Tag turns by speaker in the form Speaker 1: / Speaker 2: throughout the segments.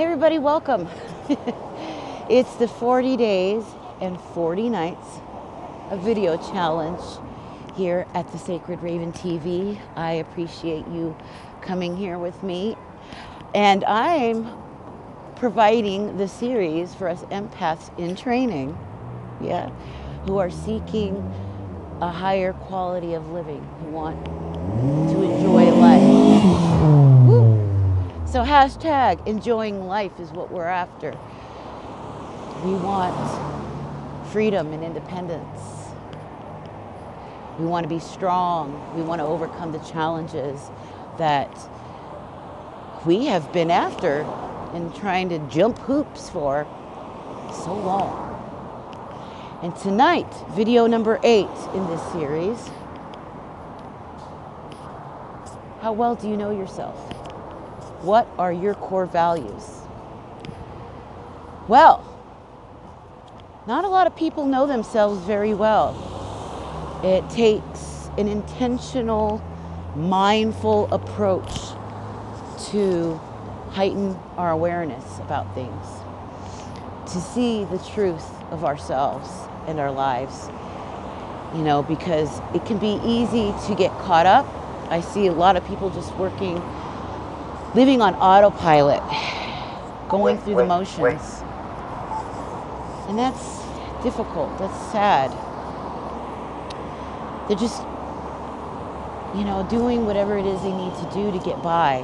Speaker 1: Hey everybody, welcome. It's the 40 days and 40 nights a video challenge here at the Sacred Raven TV. I appreciate you coming here with me. And I'm providing the series for us empaths in training, who are seeking a higher quality of living, who want to enjoy life. Woo. So hashtag enjoying life is what we're after. We want freedom and independence. We want to be strong. We want to overcome the challenges that we have been after and trying to jump hoops for so long. And tonight, video number 8 in this series, how well do you know yourself? What are your core values? Well, not a lot of people know themselves very well. It takes an intentional, mindful approach to heighten our awareness about things, to see the truth of ourselves and our lives, because it can be easy to get caught up. I see a lot of people just living on autopilot, going through the motions. And that's difficult, that's sad. They're just, doing whatever it is they need to do to get by.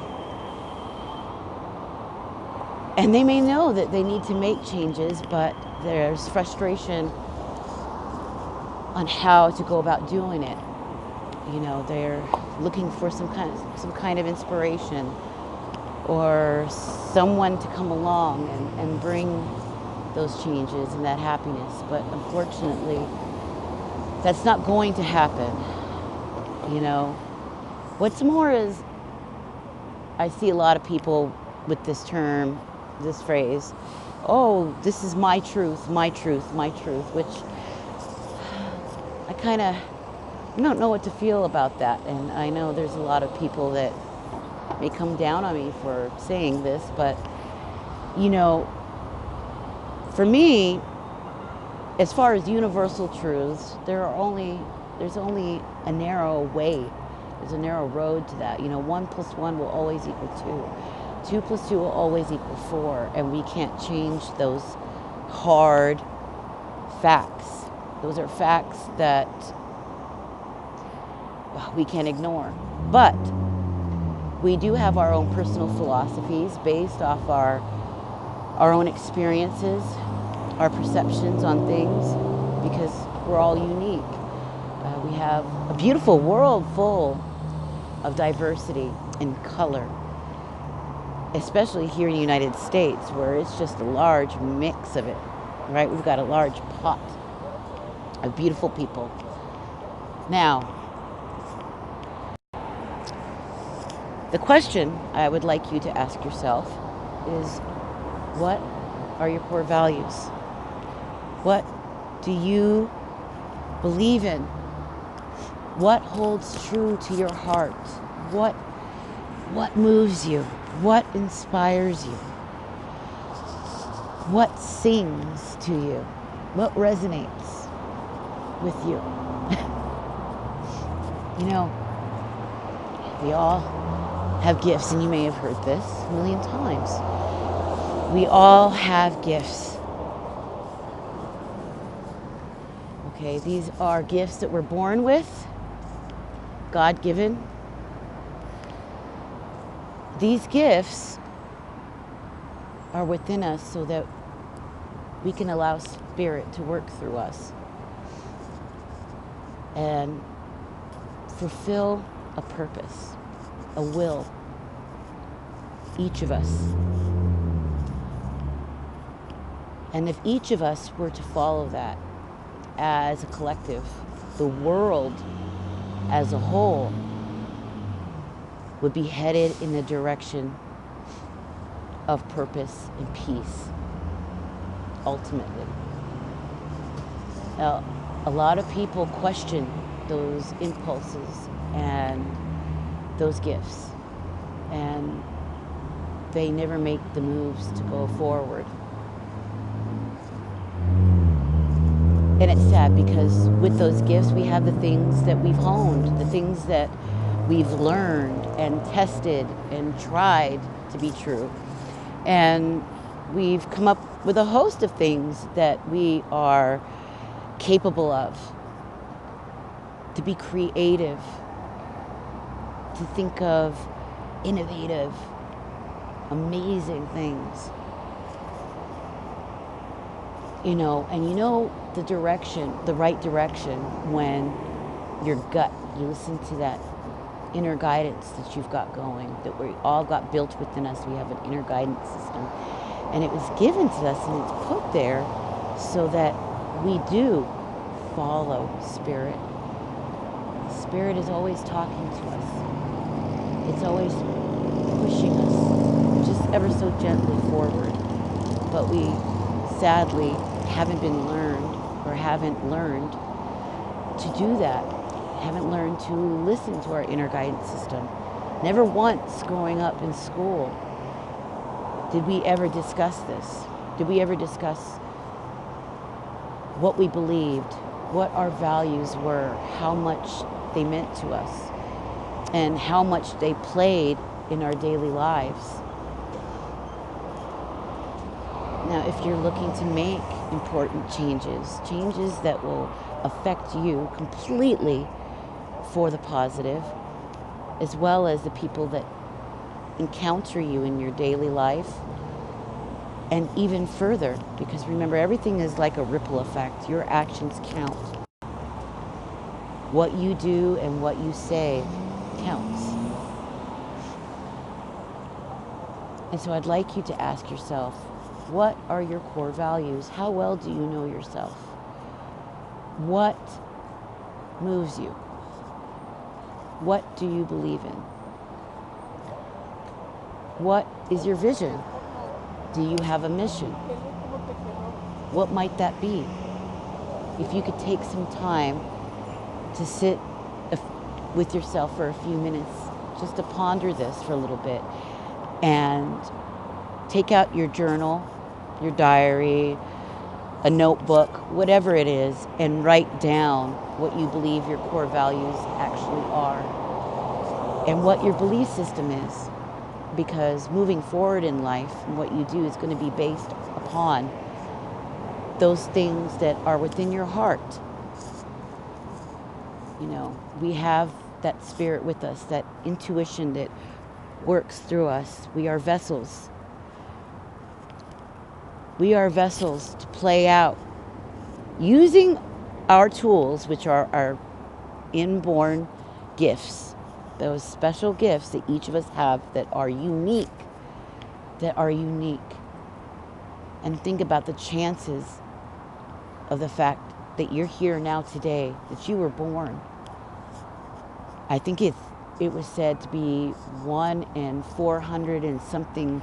Speaker 1: And they may know that they need to make changes, but there's frustration on how to go about doing it. They're looking for some kind of inspiration or someone to come along and bring those changes and that happiness. But unfortunately, that's not going to happen. What's more is I see a lot of people with this term, this phrase, oh, this is my truth, my truth, my truth, which I don't know what to feel about that. And I know there's a lot of people that may come down on me for saying this, but for me, as far as universal truths, there's only a narrow way. There's a narrow road to that. 1 + 1 will always equal 2. 2 + 2 will always equal 4, and we can't change those hard facts. Those are facts that we can't ignore. But we do have our own personal philosophies based off our own experiences, our perceptions on things, because we're all unique. We have a beautiful world full of diversity and color, especially here in the United States, where it's just a large mix of it, right? We've got a large pot of beautiful people. Now, the question I would like you to ask yourself is, what are your core values? What do you believe in? What holds true to your heart? What moves you? What inspires you? What sings to you? What resonates with you? We all have gifts, and you may have heard this a million times. We all have gifts. Okay, these are gifts that we're born with, God-given. These gifts are within us so that we can allow Spirit to work through us and fulfill a purpose, a will, each of us. And if each of us were to follow that as a collective, the world as a whole would be headed in the direction of purpose and peace, ultimately. Now, a lot of people question those impulses and those gifts. And they never make the moves to go forward. And it's sad because with those gifts, we have the things that we've honed, the things that we've learned and tested and tried to be true. And we've come up with a host of things that we are capable of. To be creative, to think of innovative, amazing things. And the direction, the right direction, when your gut, you listen to that inner guidance that you've got going, that we all got built within us. We have an inner guidance system, and it was given to us, and it's put there so that we do follow Spirit. Spirit is always talking to us. It's always pushing us just ever so gently forward, but we sadly haven't learned to do that. Haven't learned to listen to our inner guidance system. Never once growing up in school did we ever discuss this. Did we ever discuss what we believed, what our values were, how much they meant to us, and how much they played in our daily lives? Now, if you're looking to make important changes that will affect you completely for the positive, as well as the people that encounter you in your daily life, and even further, because remember, everything is like a ripple effect. Your actions count. What you do and what you say counts. And so I'd like you to ask yourself, what are your core values? How well do you know yourself? What moves you? What do you believe in? What is your vision? Do you have a mission? What might that be? If you could take some time to sit with yourself for a few minutes, just to ponder this for a little bit, and take out your journal, your diary, a notebook, whatever it is, and write down what you believe your core values actually are and what your belief system is. Because moving forward in life, and what you do is going to be based upon those things that are within your heart. We have that spirit with us, that intuition that works through us. We are vessels. We are vessels to play out using our tools, which are our inborn gifts, those special gifts that each of us have that are unique, And think about the chances of the fact that you're here now today, that you were born. I think it was said to be 1 in 400 and something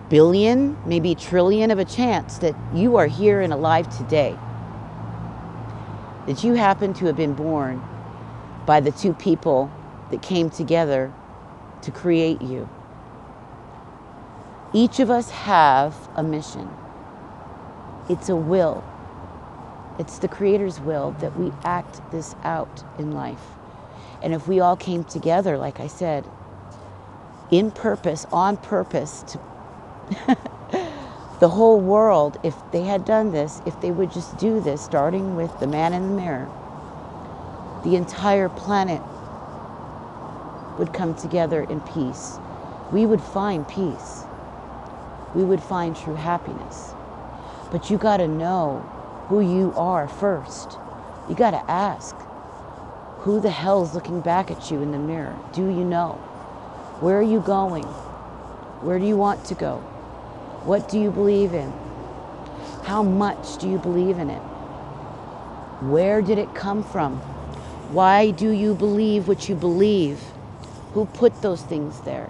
Speaker 1: billion, maybe trillion of a chance that you are here and alive today. That you happen to have been born by the two people that came together to create you. Each of us have a mission. It's a will. It's the Creator's will that we act this out in life. And if we all came together, like I said, in purpose, on purpose, to the whole world, if they had done this, if they would just do this, starting with the man in the mirror, the entire planet would come together in peace. We would find peace. We would find true happiness. But you got to know who you are first. You got to ask, who the hell's looking back at you in the mirror? Do you know? Where are you going? Where do you want to go? What do you believe in? How much do you believe in it? Where did it come from? Why do you believe what you believe? Who put those things there?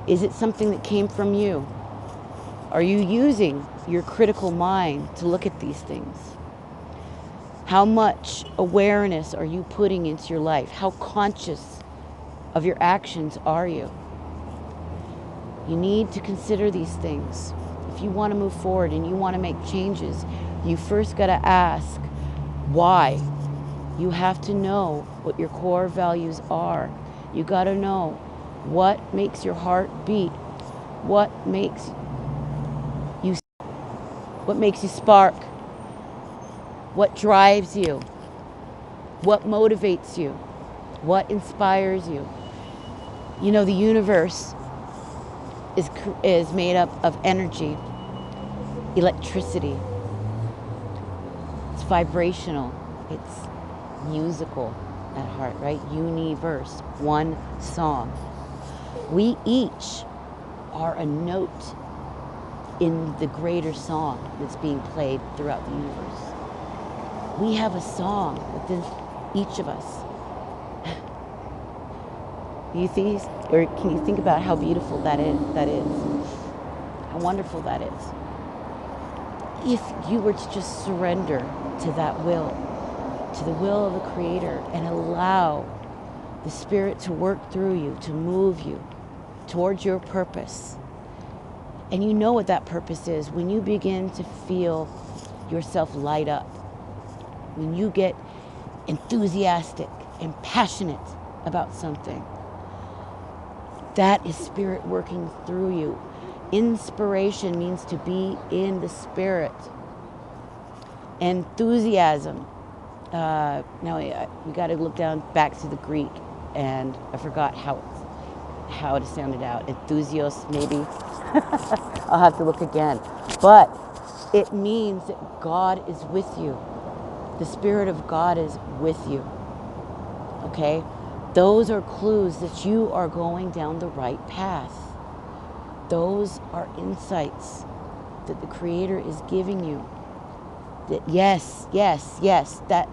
Speaker 1: Is it something that came from you? Are you using your critical mind to look at these things? How much awareness are you putting into your life? How conscious of your actions are you? You need to consider these things. If you want to move forward and you want to make changes, you first got to ask why. You have to know what your core values are. You got to know what makes your heart beat, what makes you spark, what drives you, what motivates you, what inspires you. You know, the universe is made up of energy, electricity. It's vibrational. It's musical at heart, right? Universe, one song. We each are a note in the greater song that's being played throughout the universe. We have a song within each of us. You think, or can you think about how beautiful that is? How wonderful that is. If you were to just surrender to that will, to the will of the Creator, and allow the Spirit to work through you, to move you towards your purpose. And you know what that purpose is when you begin to feel yourself light up, when you get enthusiastic and passionate about something. That is Spirit working through you. Inspiration means to be in the Spirit. Enthusiasm. Now we got to look back to the Greek, and I forgot how to sound it out. Enthusios, maybe. I'll have to look again. But it means that God is with you. The Spirit of God is with you. Okay? Those are clues that you are going down the right path. Those are insights that the Creator is giving you. That yes, that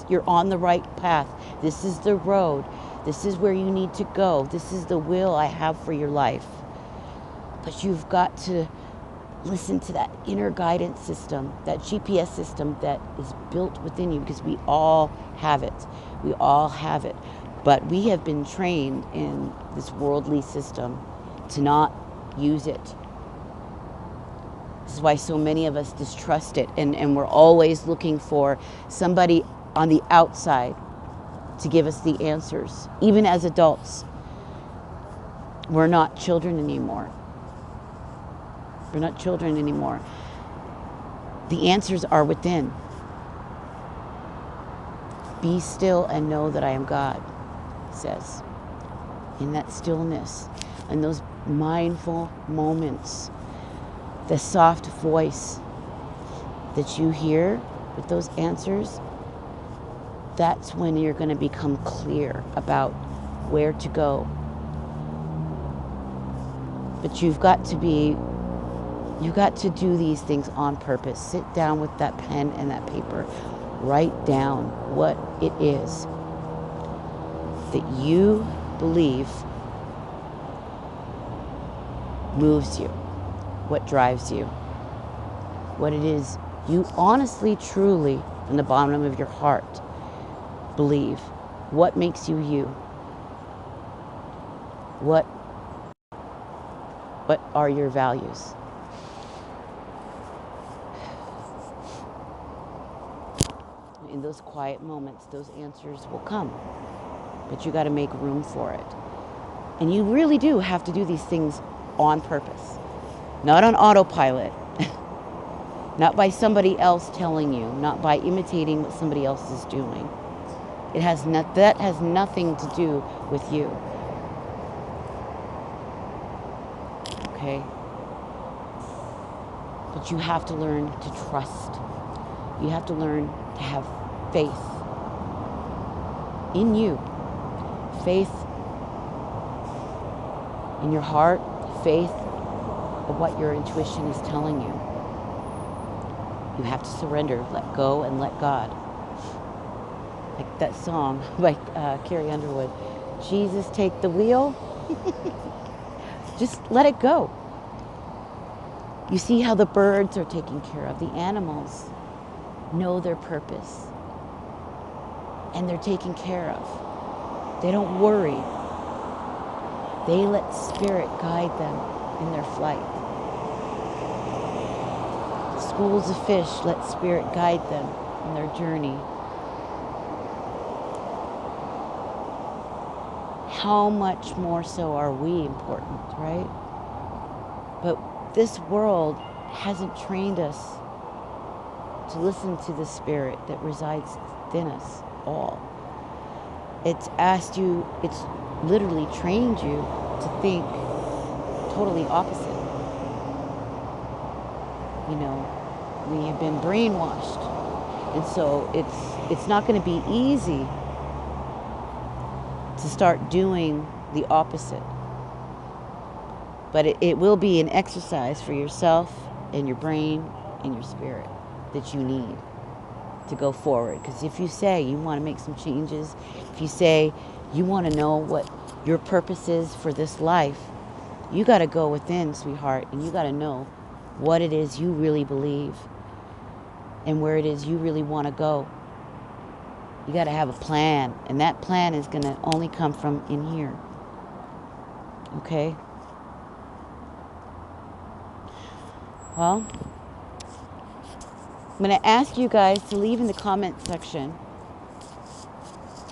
Speaker 1: you're on the right path. This is the road. This is where you need to go. This is the will I have for your life. But you've got to listen to that inner guidance system, that GPS system that is built within you, because we all have it. We all have it. But we have been trained in this worldly system to not use it. This is why so many of us distrust it, and we're always looking for somebody on the outside to give us the answers. Even as adults, we're not children anymore. We're not children anymore. The answers are within. Be still and know that I am God, it says. In that stillness, in those mindful moments, the soft voice that you hear with those answers, that's when you're going to become clear about where to go. But you've got to do these things on purpose. Sit down with that pen and that paper. Write down what it is that you believe moves you, what drives you, what it is you honestly, truly, in the bottom of your heart, believe. What makes you you? What are your values? In those quiet moments, those answers will come. But you got to make room for it. And you really do have to do these things on purpose. Not on autopilot. Not by somebody else telling you. Not by imitating what somebody else is doing. That has nothing to do with you. Okay? But you have to learn to trust. You have to learn to have faith in you. Faith in your heart. Faith of what your intuition is telling you. You have to surrender, let go, and let God. Like that song by Carrie Underwood. Jesus, take the wheel. Just let it go. You see how the birds are taken care of. The animals know their purpose. And they're taken care of. They don't worry. They let Spirit guide them. in their flight. Schools of fish, let spirit guide them in their journey. How much more so are we important, right? But this world hasn't trained us to listen to the spirit that resides within us all. It's asked you, it's literally trained you to think totally opposite. You know, we have been brainwashed. And so it's not going to be easy to start doing the opposite. But it will be an exercise for yourself and your brain and your spirit that you need to go forward. Because if you say you want to make some changes, if you say you want to know what your purpose is for this life, you got to go within, sweetheart, and you got to know what it is you really believe and where it is you really want to go. You got to have a plan, and that plan is going to only come from in here. Okay? Well, I'm going to ask you guys to leave in the comment section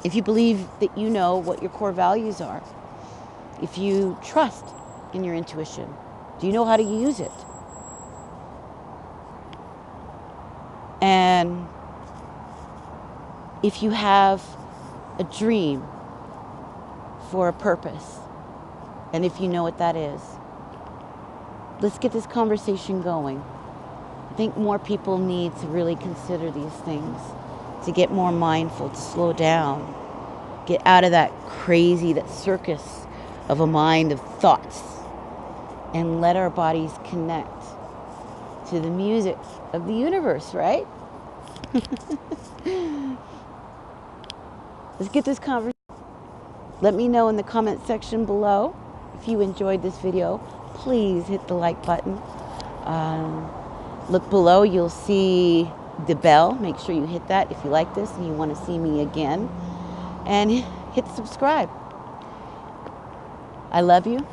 Speaker 1: if you believe that you know what your core values are. If you trust in your intuition, do you know how to use it? And if you have a dream for a purpose, and if you know what that is, let's get this conversation going. I think more people need to really consider these things, to get more mindful, to slow down, get out of that crazy, that circus of a mind of thoughts, and let our bodies connect to the music of the universe, right? Let's get this conversation. Let me know in the comment section below if you enjoyed this video. Please hit the like button. Look below, you'll see the bell. Make sure you hit that if you like this and you want to see me again. And hit subscribe. I love you.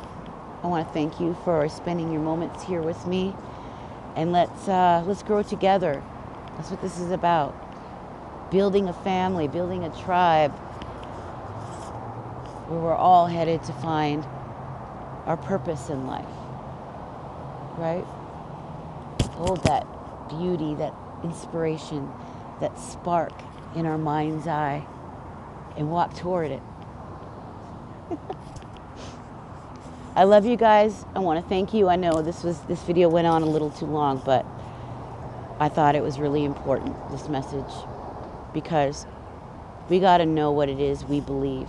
Speaker 1: I want to thank you for spending your moments here with me. And let's grow together. That's what this is about. Building a family, building a tribe where we're all headed to find our purpose in life. Right? Hold that beauty, that inspiration, that spark in our mind's eye and walk toward it. I love you guys. I want to thank you. I know this video went on a little too long, but I thought it was really important, this message, because we got to know what it is we believe,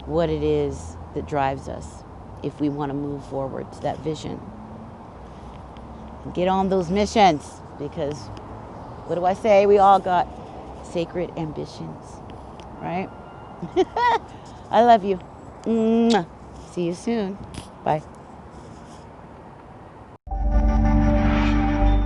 Speaker 1: what it is that drives us if we want to move forward to that vision. Get on those missions, because what do I say? We all got sacred ambitions, right? I love you. Mwah. See you soon. Bye.